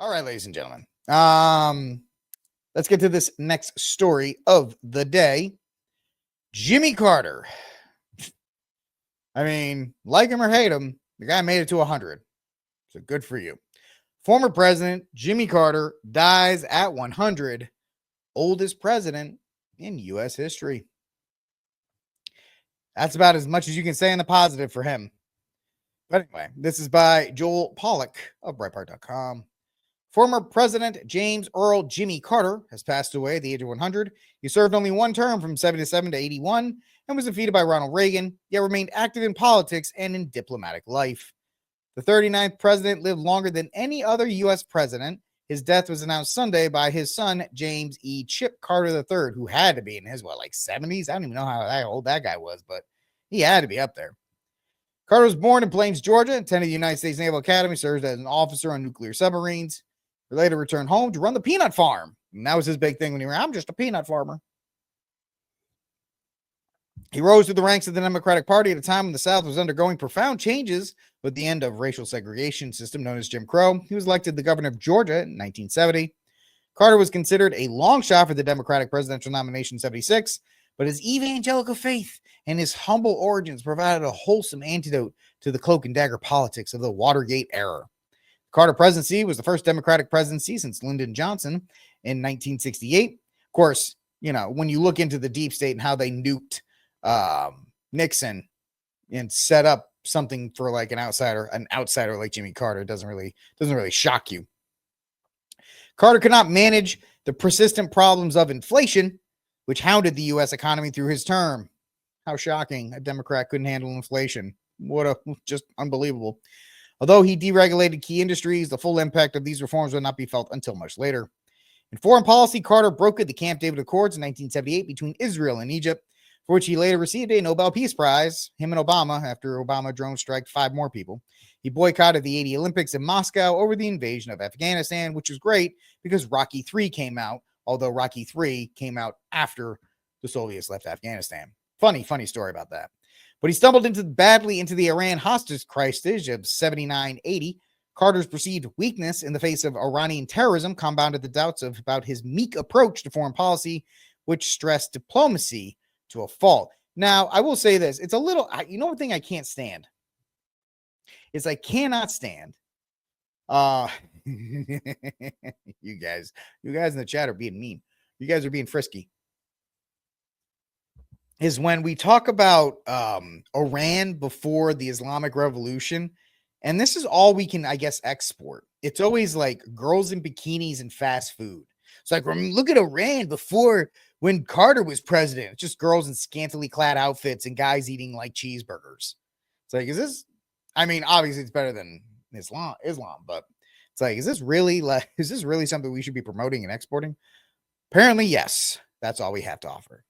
All right, ladies and gentlemen. Let's get to this next story of the day. Jimmy Carter. I mean, like him or hate him, the guy made it to 100. So good for you. Former President Jimmy Carter dies at 100, oldest president in U.S. history. That's about as much as you can say in the positive for him. But anyway, this is by Joel Pollack of Breitbart.com. Former President James Earl Jimmy Carter has passed away at the age of 100. He served only one term from 77 to 81 and was defeated by Ronald Reagan, yet remained active in politics and in diplomatic life. The 39th president lived longer than any other U.S. president. His death was announced Sunday by his son, James E. Chip Carter III, who had to be in his, 70s? I don't even know how old that guy was, but he had to be up there. Carter was born in Plains, Georgia, attended the United States Naval Academy, served as an officer on nuclear submarines. He later returned home to run the peanut farm. And that was his big thing when he was, I'm just a peanut farmer. He rose through the ranks of the Democratic Party at a time when the South was undergoing profound changes with the end of racial segregation system known as Jim Crow. He was elected the governor of Georgia in 1970. Carter was considered a long shot for the Democratic presidential nomination in 76, but his evangelical faith and his humble origins provided a wholesome antidote to the cloak and dagger politics of the Watergate era. Carter presidency was the first Democratic presidency since Lyndon Johnson in 1968. Of course, when you look into the deep state and how they nuked Nixon and set up something for like an outsider like Jimmy Carter, it doesn't really shock you. Carter could not manage the persistent problems of inflation, which hounded the U.S. economy through his term. How shocking. A Democrat couldn't handle inflation. Just unbelievable. Although he deregulated key industries, the full impact of these reforms would not be felt until much later. In foreign policy, Carter brokered the Camp David Accords in 1978 between Israel and Egypt, for which he later received a Nobel Peace Prize, him and Obama, after Obama drone striked 5 more people. He boycotted the 80 Olympics in Moscow over the invasion of Afghanistan, which was great because Rocky III came out, although Rocky III came out after the Soviets left Afghanistan. Funny story about that. But he stumbled badly into the Iran hostage crisis of 79-80. Carter's perceived weakness in the face of Iranian terrorism compounded the doubts about his meek approach to foreign policy, which stressed diplomacy to a fault. Now, I will say this. It's a little, one thing I can't stand is I cannot stand. You guys in the chat are being mean. You guys are being frisky. Is when we talk about Iran before the Islamic Revolution, and this is all we can, I guess, export. It's always like girls in bikinis and fast food. It's like, look at Iran before when Carter was president. It's just girls in scantily clad outfits and guys eating like cheeseburgers. It's like, is this? I mean, obviously it's better than Islam, but it's like, is this really something we should be promoting and exporting? Apparently, yes. That's all we have to offer.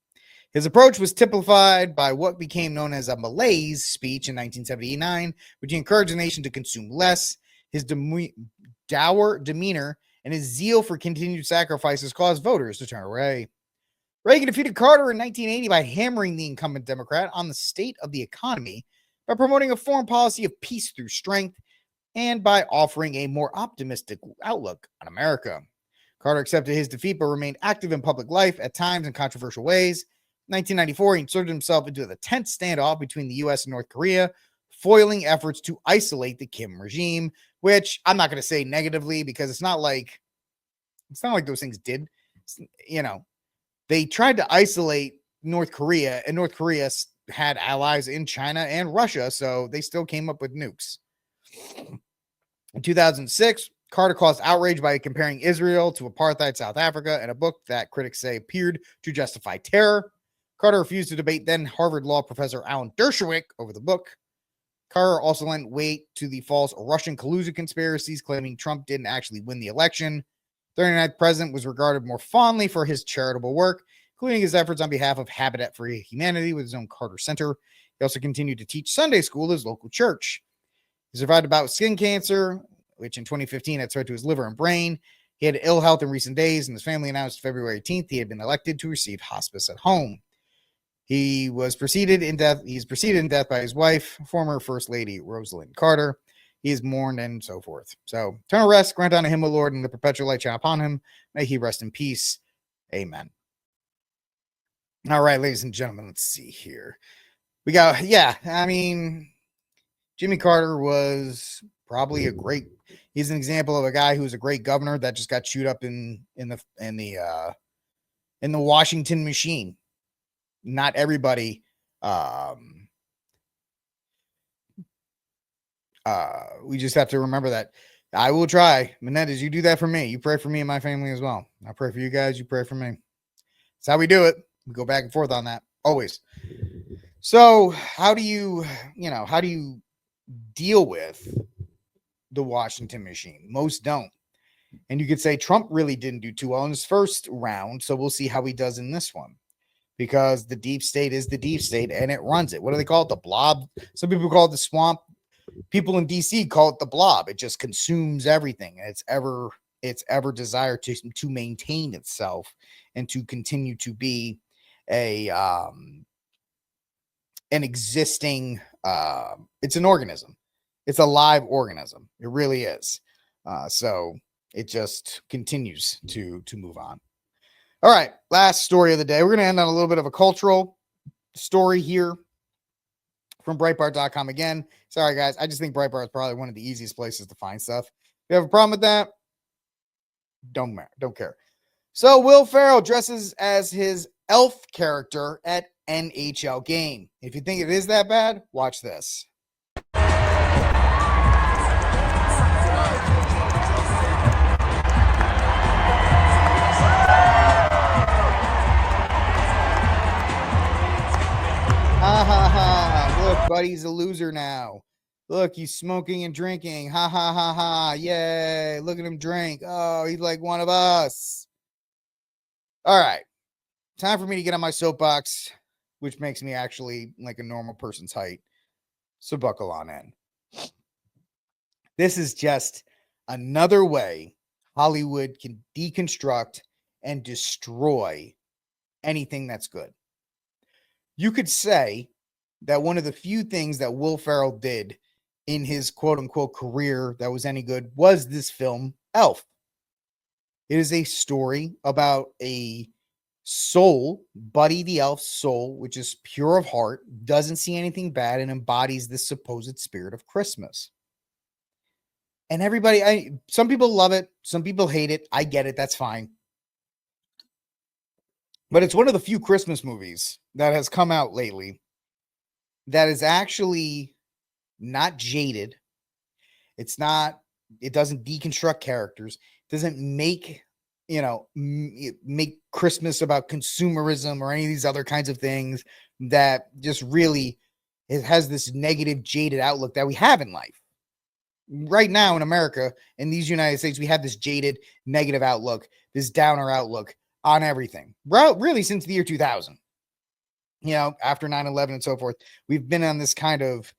His approach was typified by what became known as a malaise speech in 1979, which he encouraged the nation to consume less. His dour demeanor and his zeal for continued sacrifices caused voters to turn away. Reagan defeated Carter in 1980 by hammering the incumbent Democrat on the state of the economy, by promoting a foreign policy of peace through strength, and by offering a more optimistic outlook on America. Carter accepted his defeat but remained active in public life, at times in controversial ways. In 1994, he inserted himself into the tense standoff between the U.S. and North Korea, foiling efforts to isolate the Kim regime, which I'm not going to say negatively because it's not like those things did. They tried to isolate North Korea, and North Korea had allies in China and Russia, so they still came up with nukes. In 2006, Carter caused outrage by comparing Israel to apartheid South Africa in a book that critics say appeared to justify terror. Carter refused to debate then Harvard law professor Alan Dershowitz over the book. Carter also lent weight to the false Russian collusion conspiracies, claiming Trump didn't actually win the election. The 39th president was regarded more fondly for his charitable work, including his efforts on behalf of Habitat for Humanity with his own Carter Center. He also continued to teach Sunday school at his local church. He survived a bout with skin cancer, which in 2015 had spread to his liver and brain. He had ill health in recent days, and his family announced February 18th he had been elected to receive hospice at home. He was preceded in death. He's preceded in death by his wife, former First Lady Rosalind Carter. he is mourned, and so forth. So, eternal rest grant unto him, O Lord, and the perpetual light shine upon him. May he rest in peace. Amen. All right, ladies and gentlemen, let's see here. We got, yeah, I mean, Jimmy Carter was probably he's an example of a guy who's a great governor that just got chewed up in the Washington machine. Not everybody, we just have to remember that. I will try. Menendez, you do that for me. You pray for me and my family as well. I pray for you guys. You pray for me. That's how we do it. We go back and forth on that always. So how do you deal with the Washington machine? Most don't. And you could say Trump really didn't do too well in his first round. So we'll see how he does in this one, because the deep state is the deep state and it runs it. What do they call it? The blob. Some people call it the swamp. People in DC call it the blob. It just consumes everything. And its ever desire to maintain itself and to continue to be an existing, it's an organism. It's a live organism. It really is. So it just continues to move on. All right, last story of the day. We're going to end on a little bit of a cultural story here from Breitbart.com again. Sorry, guys. I just think Breitbart is probably one of the easiest places to find stuff. If you have a problem with that, don't care. So Will Ferrell dresses as his elf character at NHL game. If you think it is that bad, watch this. Ha ha ha. Look, buddy's a loser now. Look, he's smoking and drinking. Ha ha ha ha. Yay. Look at him drink. Oh, he's like one of us. All right. Time for me to get on my soapbox, which makes me actually like a normal person's height. So buckle on in. This is just another way Hollywood can deconstruct and destroy anything that's good. You could say that one of the few things that Will Ferrell did in his quote unquote career that was any good was this film, Elf. It is a story about a soul, Buddy the Elf's soul, which is pure of heart, doesn't see anything bad, and embodies the supposed spirit of Christmas. And everybody, some people love it, some people hate it. I get it. That's fine. But it's one of the few Christmas movies that has come out lately that is actually not jaded. It doesn't deconstruct characters. It doesn't make Christmas about consumerism or any of these other kinds of things that just really, it has this negative, jaded outlook that we have in life. Right now in America, in these United States, we have this jaded, negative outlook, this downer outlook on everything, really since the year 2000, after 9/11 and so forth. We've been on this kind of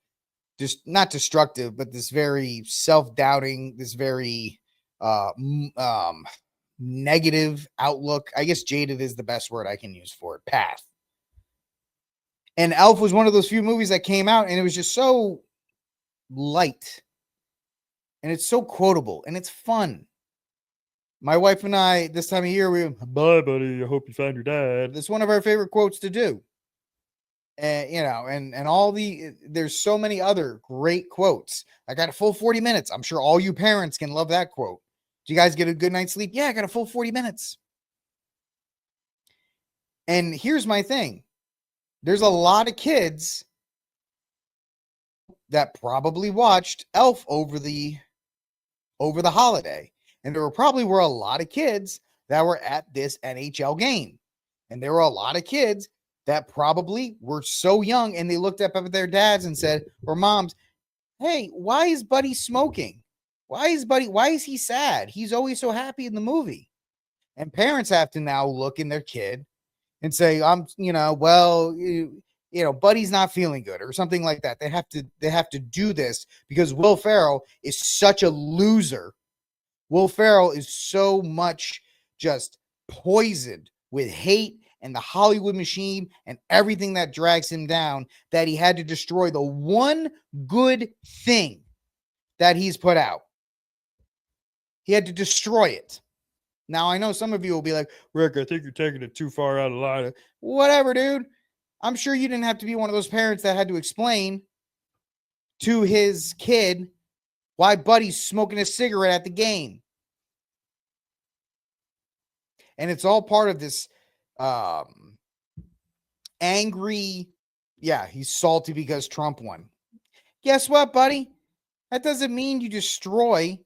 just not destructive, but this very self-doubting, this very negative outlook. I guess jaded is the best word I can use for it. Path. And Elf was one of those few movies that came out, and it was just so light, and it's so quotable, and it's fun. My wife and I, this time of year, bye, buddy. I hope you found your dad. It's one of our favorite quotes to do. And, there's so many other great quotes. I got a full 40 minutes. I'm sure all you parents can love that quote. Do you guys get a good night's sleep? Yeah, I got a full 40 minutes. And here's my thing. There's a lot of kids that probably watched Elf over the holiday. And there were a lot of kids that were at this NHL game. And there were a lot of kids that probably were so young and they looked up at their dads and said, or moms, hey, why is Buddy smoking? Why is he sad? He's always so happy in the movie. And parents have to now look in their kid and say, Buddy's not feeling good or something like that. They have to do this because Will Ferrell is such a loser. Will Ferrell is so much just poisoned with hate and the Hollywood machine and everything that drags him down that he had to destroy the one good thing that he's put out. He had to destroy it. Now, I know some of you will be like, Rick, I think you're taking it too far out of line. Whatever, dude. I'm sure you didn't have to be one of those parents that had to explain to his kid why Buddy's smoking a cigarette at the game. And it's all part of this angry, yeah, he's salty because Trump won. Guess what, buddy? That doesn't mean you destroy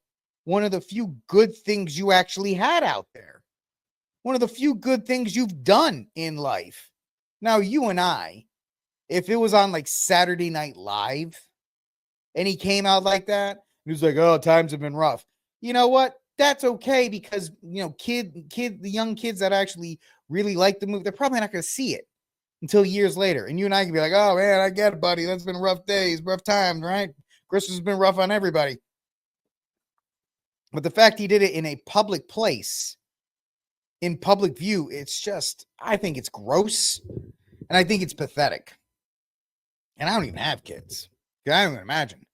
one of the few good things you actually had out there. One of the few good things you've done in life. Now, you and I, if it was on like Saturday Night Live and he came out like that, he was like, oh, times have been rough. You know what? That's okay because, you know, the young kids that actually really like the movie, they're probably not going to see it until years later. And you and I can be like, oh, man, I get it, buddy. That's been rough days, rough times, right? Christmas has been rough on everybody. But the fact he did it in a public place, in public view, it's just, I think it's gross. And I think it's pathetic. And I don't even have kids. I don't even imagine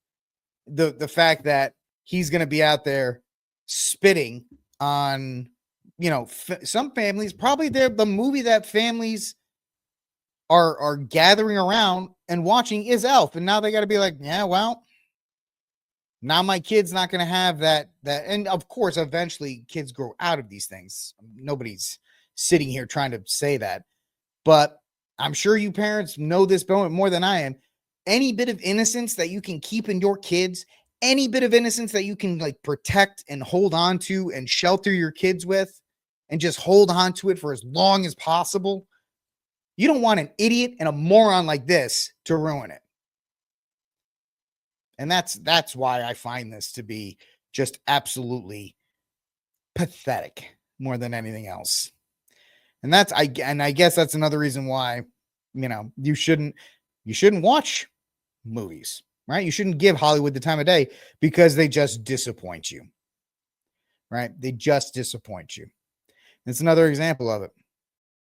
the fact that he's going to be out there spitting on, you know, some families. Probably the movie that families are gathering around and watching is Elf. And now they got to be like, yeah, well, now my kid's not going to have that. And of course, eventually kids grow out of these things. Nobody's sitting here trying to say that. But I'm sure you parents know this more than I am. Any bit of innocence that you can keep in your kids, any bit of innocence that you can like protect and hold on to and shelter your kids with, and just hold on to it for as long as possible. You don't want an idiot and a moron like this to ruin it. And that's why I find this to be just absolutely pathetic more than anything else. And I guess that's another reason why, you know, you shouldn't watch movies, right? You shouldn't give Hollywood the time of day because they just disappoint you, right? They just disappoint you. It's another example of it.